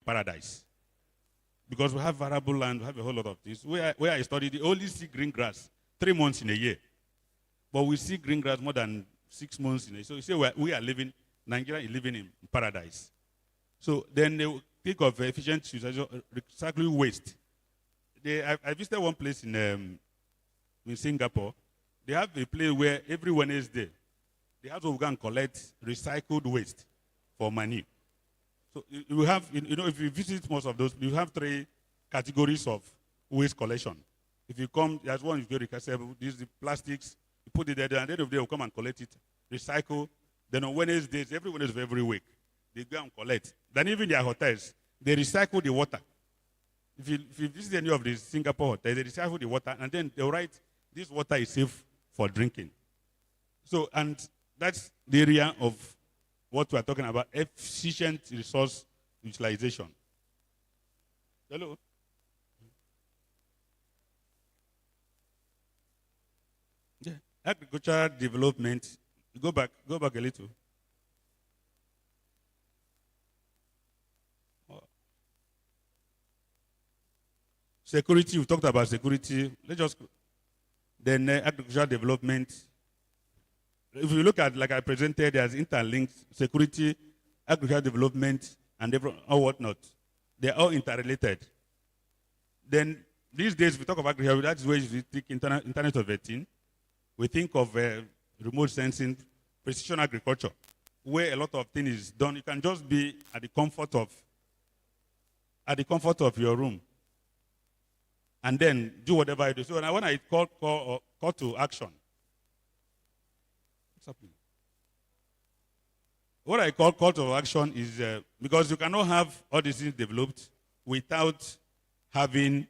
paradise. Because we have variable land, we have a whole lot of things. Where I studied, you only see green grass 3 months in a year. But we see green grass more than 6 months in a year. So you say we are living, Nigeria is living in paradise. So then they will think of efficient use, recycling waste. I visited one place in Singapore. They have a place where every Wednesday, they have to go and collect recycled waste for money. So you have, if you visit most of those, you have 3 categories of waste collection. If you come, there's one is very recyclable. This is the plastics. You put it there, and at the end of the day, will come and collect it, recycle. Then on Wednesdays, every Wednesday, every week, they go and collect. Then even their hotels, they recycle the water. If you visit any of the Singapore hotels, they recycle the water, and then they write, this water is safe for drinking. So, and that's the area of what we are talking about, efficient resource utilization. Hello? Yeah. Agricultural development. Go back a little. Security, we talked about security. Let's just, then agricultural development. If you look at, like I presented, there's interlinked security, agricultural development, and whatnot. They're all interrelated. Then these days, we talk about agriculture, that's where we think Internet of Things. We think of remote sensing, precision agriculture, where a lot of things is done. You can just be at the comfort of your room, and then do whatever you do. So when I call to action, what's happening? What I call to action is because you cannot have all these things developed without having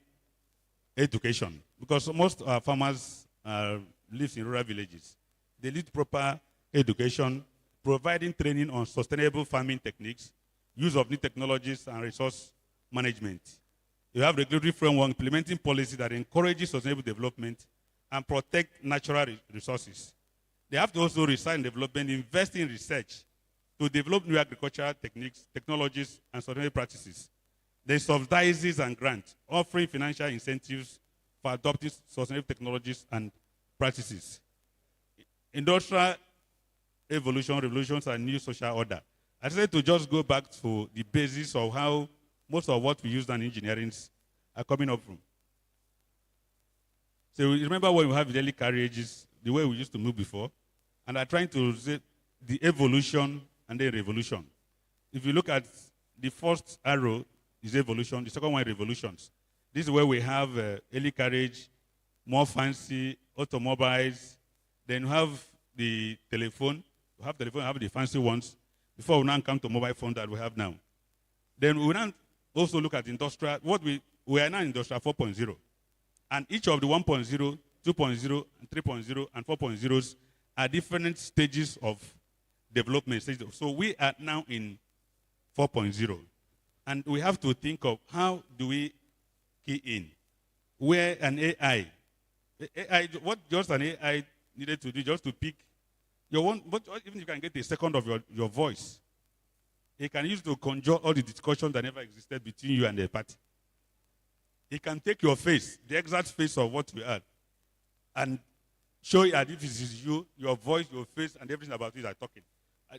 education. Because most farmers live in rural villages. They need proper education, providing training on sustainable farming techniques, use of new technologies and resource management. You have regulatory framework implementing policy that encourages sustainable development and protect natural resources. They have to also research and development, invest in research to develop new agricultural techniques, technologies, and sustainable practices. They subsidies and grants, offering financial incentives for adopting sustainable technologies and practices. Industrial evolution, revolutions, and new social order. I said to just go back to the basis of how most of what we use in engineering are coming up from. So you remember when we have daily carriages, the way we used to move before, and I'm trying to say the evolution and the revolution. If you look at the first arrow is evolution, the second one revolutions. This is where we have early carriage, more fancy automobiles. Then we have the telephone. We have the fancy ones. Before we now come to mobile phone that we have now. Then we now also look at industrial. We are now in industrial 4.0. And each of the 1.0, 2.0, and 3.0, and 4.0s are different stages of development. So we are now in 4.0. And we have to think of how do we key in. Where an AI, what just an AI needed to do, just to pick your one, but even you can get a second of your voice. It can use to conjure all the discussions that never existed between you and the party. It can take your face, the exact face of what we are, and show you as if it is you, your voice, your face, and everything about you are talking.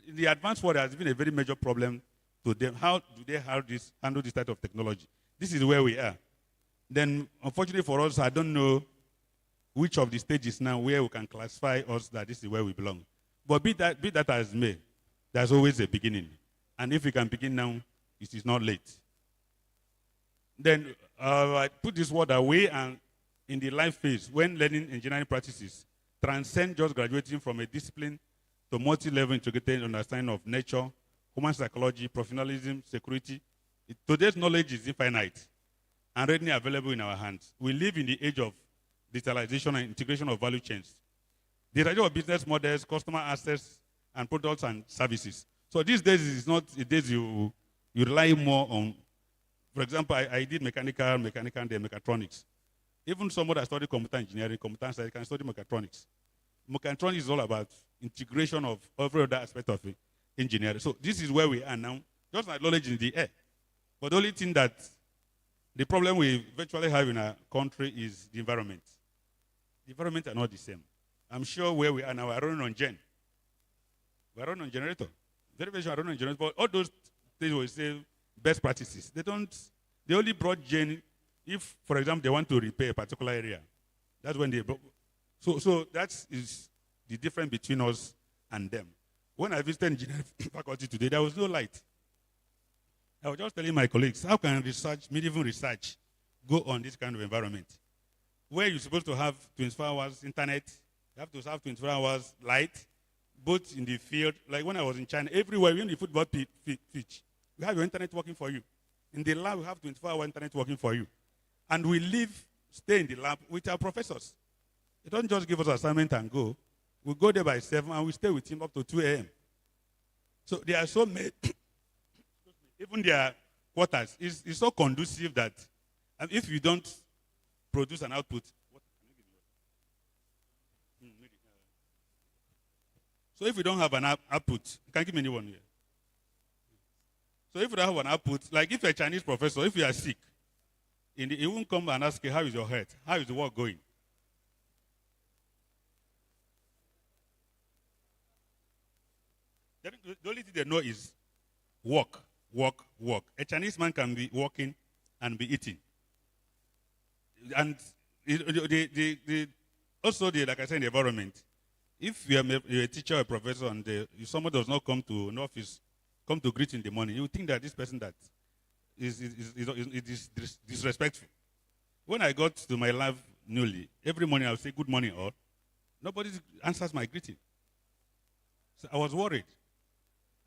In the advanced world, there has been a very major problem to them. How do they handle this type of technology? This is where we are. Then, unfortunately for us, I don't know which of the stages now where we can classify us that this is where we belong. But be that as may, there's always a beginning. And if we can begin now, it is not late. Then I put this word away, and in the life phase, when learning engineering practices transcend just graduating from a discipline to multi-level integrated understanding of nature, human psychology, professionalism, security. Today's knowledge is infinite and readily available in our hands. We live in the age of digitalization and integration of value chains. The idea of business models, customer access, and products and services. So these days is not the days you rely more on. For example, I did mechanical, and mechatronics. Even someone that studied computer engineering, computer science, can study mechatronics. Mechatronics is all about integration of every other aspect of engineering. So this is where we are now. Just like knowledge in the air. But the only thing that the problem we virtually have in our country is the environment. The environment are not the same. I'm sure where we are now, we're running on gen. We're running on generator. Very, very sure we're running on generator. But all those things we say best practices. They only brought gen if, for example, they want to repair a particular area. That's when they brought. So that is the difference between us and them. When I visited engineering faculty today, there was no light. I was just telling my colleagues, how can medieval research, go on this kind of environment? Where you're supposed to have 24 hours internet, you have to have 24 hours light, both in the field. Like when I was in China, everywhere, even the football pitch, you have your internet working for you. In the lab, we have 24-hour internet working for you. And we stay in the lab with our professors. They don't just give us assignment and go. We go there by 7 and we stay with him up to 2 a.m. So they are so made, even their quarters is so conducive that if you don't produce an output, so if you don't have an output, you can give me anyone here. So if you don't have an output, like if you're a Chinese professor, if you are sick, he won't come and ask you, how is your health? How is the work going? The only thing they know is work, work, work. A Chinese man can be working and be eating. And also, like I said, in the environment, if you're a teacher or a professor and if someone does not come to an office, come to greet in the morning, you think that this person that is disrespectful. When I got to my lab newly, every morning I would say, good morning, all. Nobody answers my greeting. So I was worried.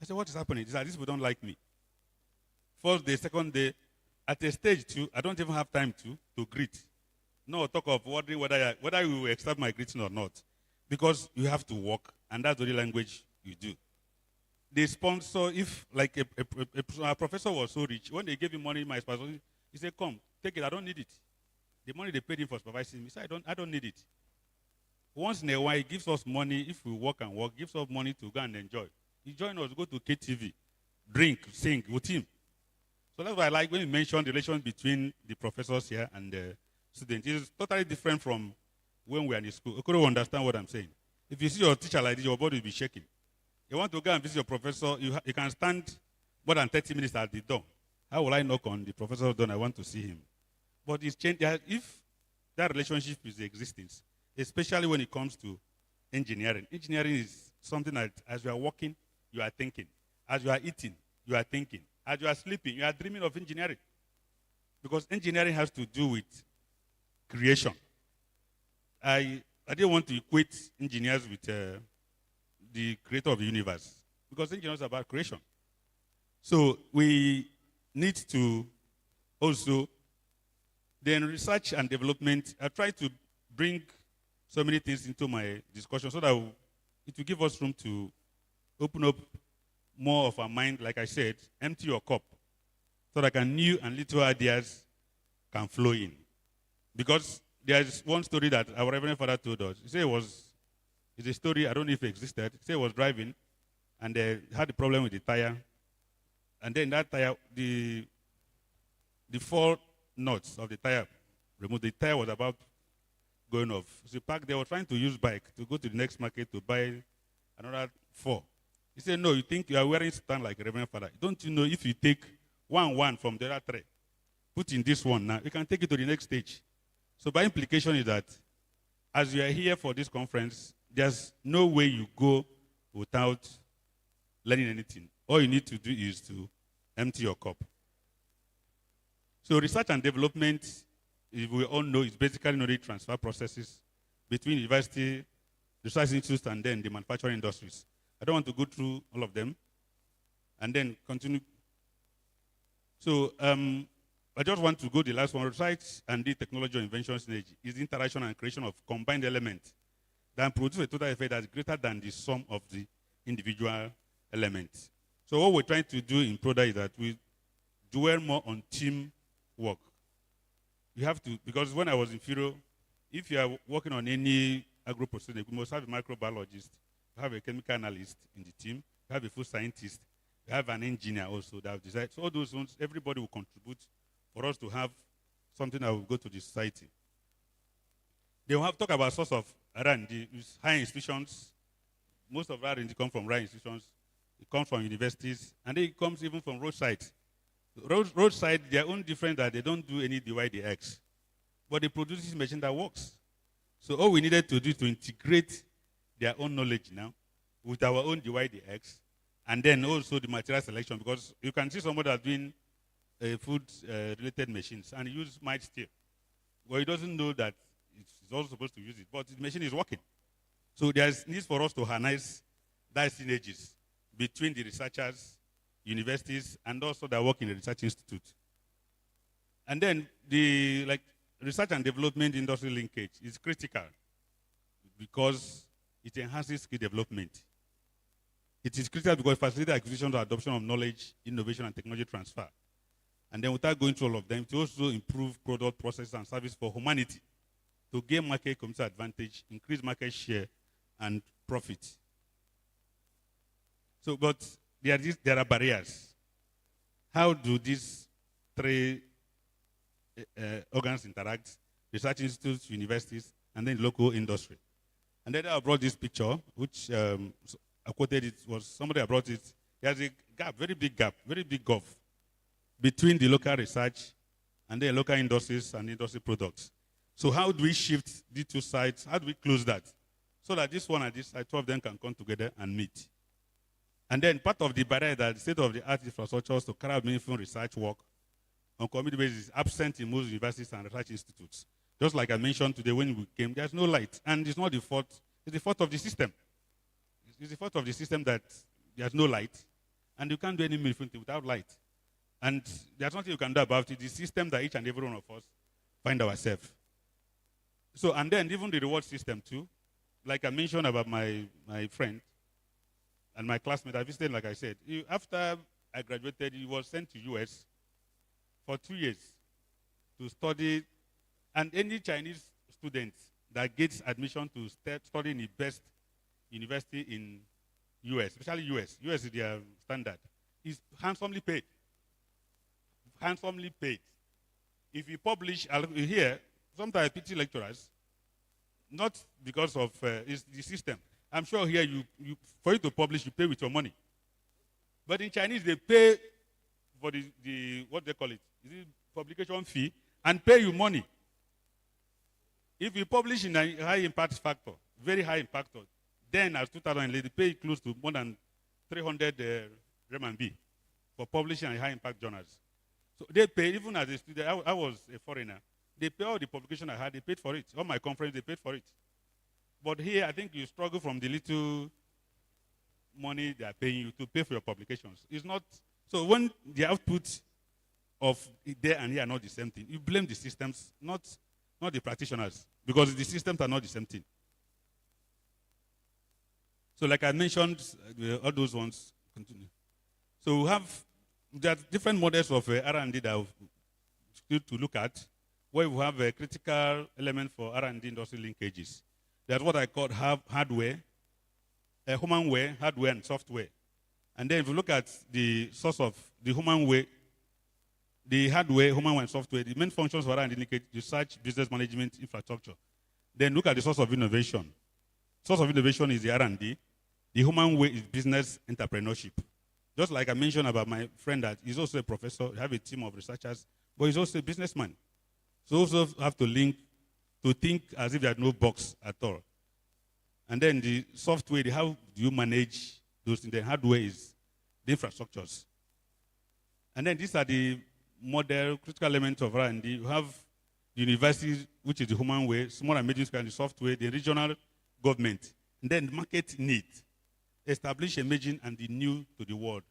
I said, what is happening? It's like these people don't like me. First day, second day, at a stage 2, I don't even have time to greet. No talk of wondering whether you will accept my greeting or not. Because you have to work, and that's the only language you do. The sponsor, if like a professor was so rich, when they gave him money, my sponsor, he said, come, take it, I don't need it. The money they paid him for supervising me, he said, I don't need it. Once in a while, he gives us money, if we work and work, gives us money to go and enjoy. He joined us, go to KTV, drink, sing with him. So that's why I like when you mention the relation between the professors here and the students. It's totally different from when we are in school. You couldn't understand what I'm saying. If you see your teacher like this, your body will be shaking. You want to go and visit your professor, you can stand more than 30 minutes at the door. How will I knock on the professor's door? I want to see him. But it's changed. If that relationship is existing, especially when it comes to engineering. Engineering is something that as you are working, you are thinking. As you are eating, you are thinking. As you are sleeping, you are dreaming of engineering. Because engineering has to do with creation. I didn't want to equate engineers with the creator of the universe. Because engineers are about creation. So we need to also, then research and development. I try to bring so many things into my discussion so that it will give us room to open up more of our mind, like I said, empty your cup, so that new and little ideas can flow in. Because there's one story that our Reverend Father told us. He said it's a story, I don't know if it existed. He said he was driving, and they had a problem with the tire. And then that tire, the 4 nuts of the tire removed. The tire was about going off. So they were trying to use bike to go to the next market to buy another 4. He said, no, you think you are wearing stand like a Reverend Father. Don't you know if you take one from the other 3, put in this one now, you can take it to the next stage. So by implication is that as you are here for this conference, there's no way you go without learning anything. All you need to do is to empty your cup. So research and development, we all know, is basically knowledge transfer processes between university, research institutes, and then the manufacturing industries. I don't want to go through all of them and then continue. So I just want to go the last one. Research and the technology or invention synergy is the interaction and creation of combined elements that produce a total effect that's greater than the sum of the individual elements. So what we're trying to do in PRODA is that we dwell more on team work. You have to, because when I was in FIRO, if you are working on any agro-processing, you must have a microbiologist, you have a chemical analyst in the team, you have a food scientist, We have an engineer also that have designed. So all those ones, everybody will contribute for us to have something that will go to the society. They will have talk about source of R&D. It's high institutions. Most of R&D come from high institutions. It comes from universities, and then it comes even from roadside. Roadside, their own different that they don't do any DY/DX, but they produce this machine that works. So all we needed to do is to integrate their own knowledge now with our own DY/DX, and then also the material selection, because you can see somebody that's doing food-related machines and use might steel. Well, he doesn't know that it's also supposed to use it, but the machine is working. So there's need for us to harness that synergies between the researchers, universities, and also that work in the research institute. And then the research and development industry linkage is critical because it enhances skill development. It is critical because it facilitates acquisition or adoption of knowledge, innovation, and technology transfer. And then without going through all of them, to also improve product, process, and service for humanity to gain market competitive advantage, increase market share, and profit. So, but there are barriers. How do these three organs interact? Research institutes, universities, and then local industry. And then I brought this picture, which I quoted. It was somebody I brought it. There's a gap, very big gulf between the local research and the local industries and industry products. So how do we shift these two sides? How do we close that? So that this one and this side, two of them can come together and meet. And then part of the barrier that the state-of-the-art infrastructures to carry out meaningful research work on community basis is absent in most universities and research institutes. Just like I mentioned today when we came, there's no light. And it's not the fault, it's the fault of the system. It's the fault of the system that there's no light, and you can't do any meaningful thing without light. And there's nothing you can do about it. The system that each and every one of us find ourselves. So, and then even the reward system too, like I mentioned about my friend and my classmate, I visited, like I said, after I graduated, he was sent to US for 2 years to study, and any Chinese student that gets admission to study in the best university in US, especially US is their standard, is handsomely paid. Handsomely paid. If you publish, here, sometimes I pity lecturers, not because of it's the system. I'm sure here for you to publish, you pay with your money. But in Chinese, they pay for the what they call it, is it publication fee, and pay you money. If you publish in a high impact factor, very high impact, then as 2008, they pay close to more than 300 RMB for publishing in high impact journals. So they pay, even as a student, I was a foreigner, they pay all the publication I had, they paid for it. All my conference, they paid for it. But here, I think you struggle from the little money they are paying you to pay for your publications. It's not, so when the output of there and here are not the same thing, you blame the systems, not the practitioners, because the systems are not the same thing. So like I mentioned, all those ones continue. So there are different models of R&D that we still to look at, where we have a critical element for R&D industry linkages. That's what I call hardware, humanware, hardware, and software. And then if you look at the source of the humanware, the hardware, humanware, and software, the main functions for R&D linkage, research, business management, infrastructure. Then look at the source of innovation. Source of innovation is the R&D. The humanware is business entrepreneurship. Just like I mentioned about my friend that he's also a professor, he have a team of researchers, but he's also a businessman. So also have to think as if there's no box at all. And then the software, how do you manage those things? The hardware is the infrastructures. And then these are the model, critical elements of R&D. You have the university, which is the humanware, small and medium scale, the software, the regional government. And then market need. Establish emerging and the new to the world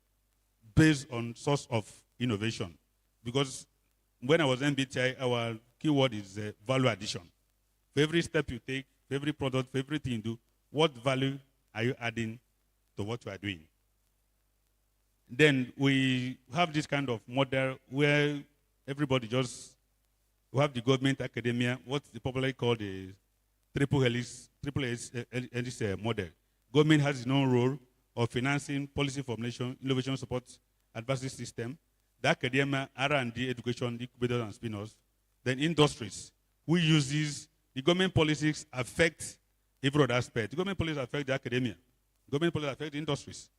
based on source of innovation. Because when I was MBTI, our keyword is value addition. For every step you take, for every product, for everything you do, what value are you adding to what you are doing? Then we have this kind of model where everybody we have the government, academia, what the popularly called the triple helix model. Government has its own role, of financing, policy formulation, innovation support, advisory system, the academia, R&D, education, incubators and spin-offs, then industries, who uses the government policies affect every other aspect. The government policies affect the academia. The government policies affect the industries.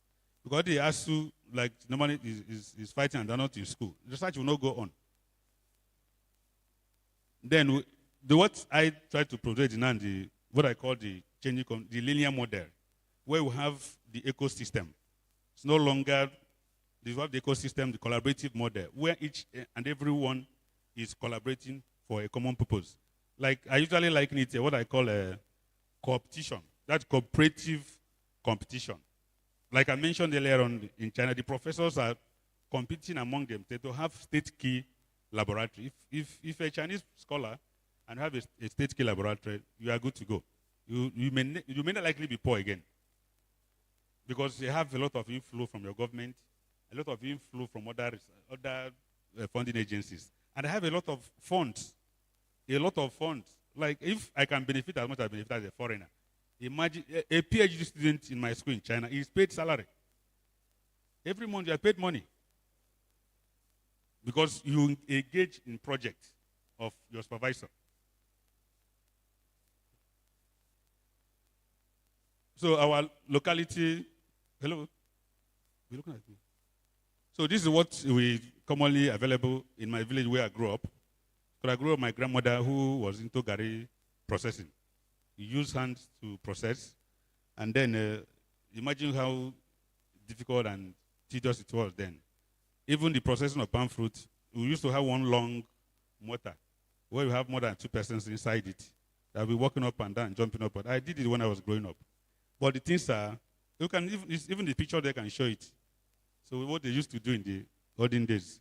Because the ASU, like normally is fighting and they're not in school. Research will not go on. Then what I try to project in what I call the changing, the linear model, where we have the ecosystem. It's no longer we have the ecosystem, the collaborative model, where each and everyone is collaborating for a common purpose. Like I usually liken it to what I call a competition. That's cooperative competition. Like I mentioned earlier on in China, the professors are competing among them to have state key laboratory. If a Chinese scholar and have a state key laboratory, you are good to go. You may not likely be poor again, because you have a lot of inflow from your government, a lot of inflow from other funding agencies, and I have a lot of funds. A lot of funds. Like if I can benefit as much as I benefit as a foreigner, imagine a PhD student in my school in China is paid salary. Every month you are paid money because you engage in projects of your supervisor. So our locality, hello, you're looking at me. So this is what we commonly available in my village where I grew up. But I grew up with my grandmother who was into gari processing. You use hands to process, and then imagine how difficult and tedious it was then. Even the processing of palm fruit, we used to have one long mortar where we have more than 2 persons inside it. They'll be walking up and down, jumping up. But I did it when I was growing up. But the things are, you can even the picture there can show it. So what they used to do in the olden days.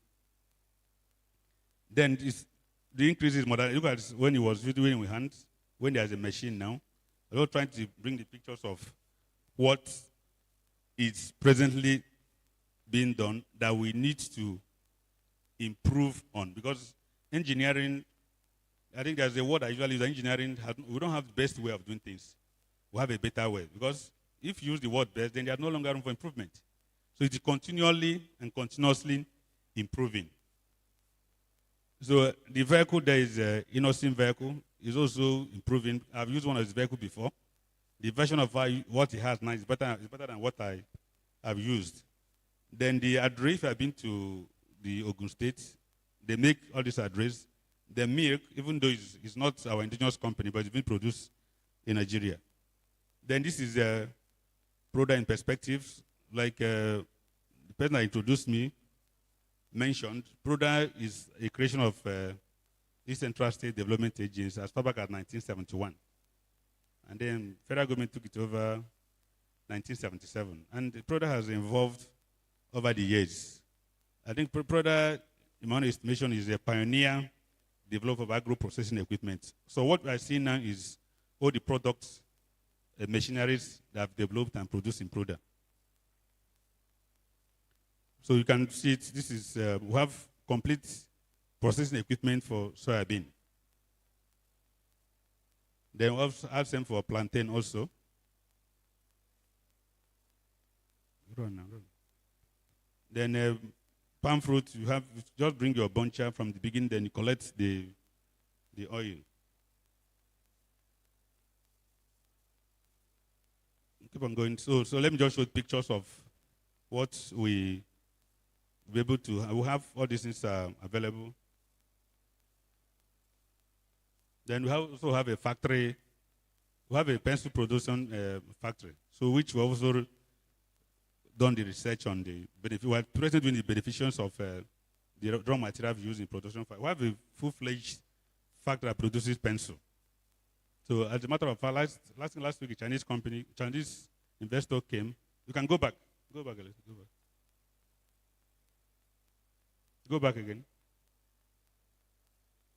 Then the increase is more than, look at when it was doing with hands, when there's a machine now. I'm not trying to bring the pictures of what is presently being done that we need to improve on. Because engineering, I think there's a word I usually use, engineering, we don't have the best way of doing things. We have a better way. Because if you use the word best, then there's no longer room for improvement. So it's continually and continuously improving. So the vehicle there is an Innosim vehicle. Is also improving. I've used one of this vehicle before. The version of what it has now is better than what I have used. Then the address, I've been to the Ogun State. They make all this address. The milk, even though it's not our indigenous company, but it's been produced in Nigeria. Then this is a product in perspectives. Like the person that introduced me mentioned, PRODA is a creation of East Central State Development Agency as far back as 1971. And then federal government took it over 1977. And the PRODA has evolved over the years. I think PRODA, in my estimation, is a pioneer developer of agro-processing equipment. So what we are seeing now is all the products, machineries that have developed and produced in PRODA. So you can see it, this is, we have complete processing equipment for soybean. Then we have some for plantain also. Then palm fruit, you have, just bring your buncher from the beginning, then you collect the oil. Keep on going. So let me just show pictures of what we be able to, we have all these things available. Then we also have a factory, we have a pencil production factory, so which we also done the research on the benefit. We are presently doing the beneficiaries of the raw material used in production. We have a full-fledged factory that produces pencil. So as a matter of fact, last week, a Chinese investor came. You can go back. Go back, Alice. Go back. Go back again.